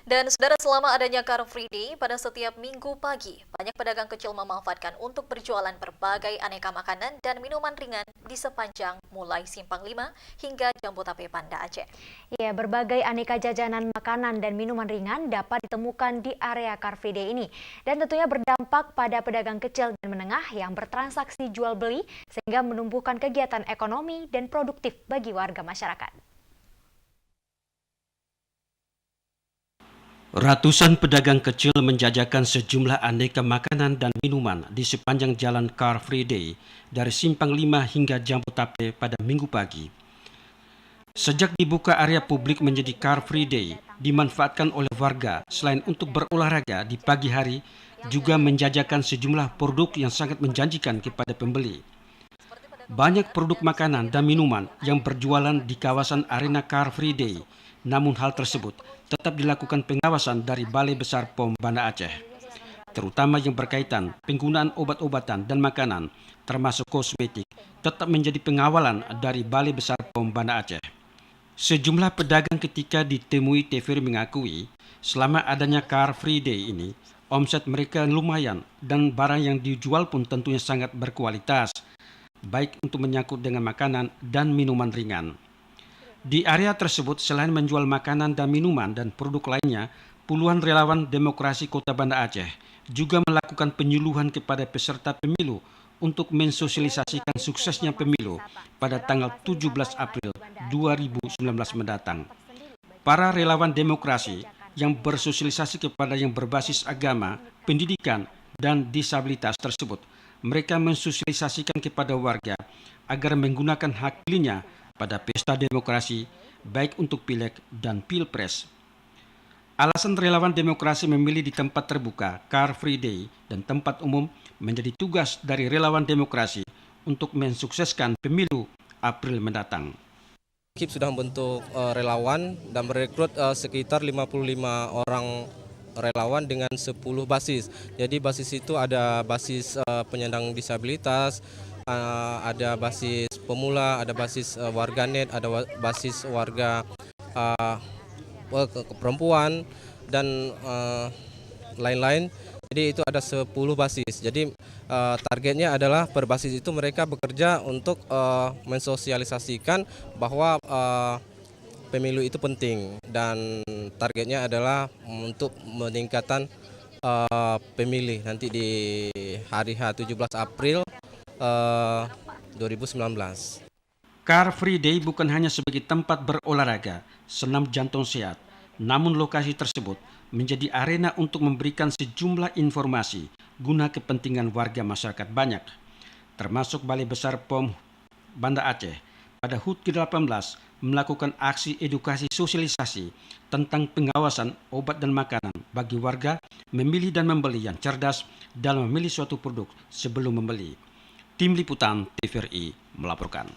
Dan saudara, selama adanya Car Free Day, pada setiap minggu pagi, banyak pedagang kecil memanfaatkan untuk berjualan berbagai aneka makanan dan minuman ringan di sepanjang mulai Simpang 5 hingga Jambu-Tape Banda Aceh. Ya, berbagai aneka jajanan makanan dan minuman ringan dapat ditemukan di area Car Free Day ini. Dan tentunya berdampak pada pedagang kecil dan menengah yang bertransaksi jual beli sehingga menumbuhkan kegiatan ekonomi dan produktif bagi warga masyarakat. Ratusan pedagang kecil menjajakan sejumlah aneka makanan dan minuman di sepanjang jalan Car Free Day dari Simpang 5 hingga Jambu-Tape pada minggu pagi. Sejak dibuka area publik menjadi Car Free Day, dimanfaatkan oleh warga selain untuk berolahraga di pagi hari, juga menjajakan sejumlah produk yang sangat menjanjikan kepada pembeli. Banyak produk makanan dan minuman yang berjualan di kawasan arena Car Free Day, namun hal tersebut tetap dilakukan pengawasan dari Balai Besar POM Banda Aceh, terutama yang berkaitan penggunaan obat-obatan dan makanan, termasuk kosmetik, tetap menjadi pengawalan dari Balai Besar POM Banda Aceh. Sejumlah pedagang ketika ditemui TVRI mengakui, selama adanya Car Free Day ini, omset mereka lumayan dan barang yang dijual pun tentunya sangat berkualitas, baik untuk menyangkut dengan makanan dan minuman ringan. Di area tersebut, selain menjual makanan dan minuman dan produk lainnya, puluhan relawan demokrasi Kota Banda Aceh juga melakukan penyuluhan kepada peserta pemilu untuk mensosialisasikan suksesnya pemilu pada tanggal 17 April 2019 mendatang. Para relawan demokrasi yang bersosialisasi kepada yang berbasis agama, pendidikan, dan disabilitas tersebut, mereka mensosialisasikan kepada warga agar menggunakan hak pilihnya pada pesta demokrasi, baik untuk pileg dan pilpres. Alasan relawan demokrasi memilih di tempat terbuka, Car Free Day, dan tempat umum menjadi tugas dari relawan demokrasi untuk mensukseskan pemilu April mendatang. KIP sudah membentuk relawan dan merekrut sekitar 55 orang relawan dengan 10 basis. Jadi basis itu ada basis penyandang disabilitas, ada basis pemula, ada basis warganet, ada basis warga perempuan, dan lain-lain. Jadi itu ada 10 basis. Jadi targetnya adalah per basis itu mereka bekerja untuk mensosialisasikan bahwa pemilu itu penting, dan targetnya adalah untuk meningkatkan pemilih nanti di hari H 17 April 2019. Car Free Day bukan hanya sebagai tempat berolahraga, senam jantung sehat, namun lokasi tersebut menjadi arena untuk memberikan sejumlah informasi guna kepentingan warga masyarakat banyak, termasuk Balai Besar POM Banda Aceh pada HUT ke-18 melakukan aksi edukasi sosialisasi tentang pengawasan obat dan makanan bagi warga memilih dan membeli yang cerdas dalam memilih suatu produk sebelum membeli. Tim Liputan TVRI melaporkan.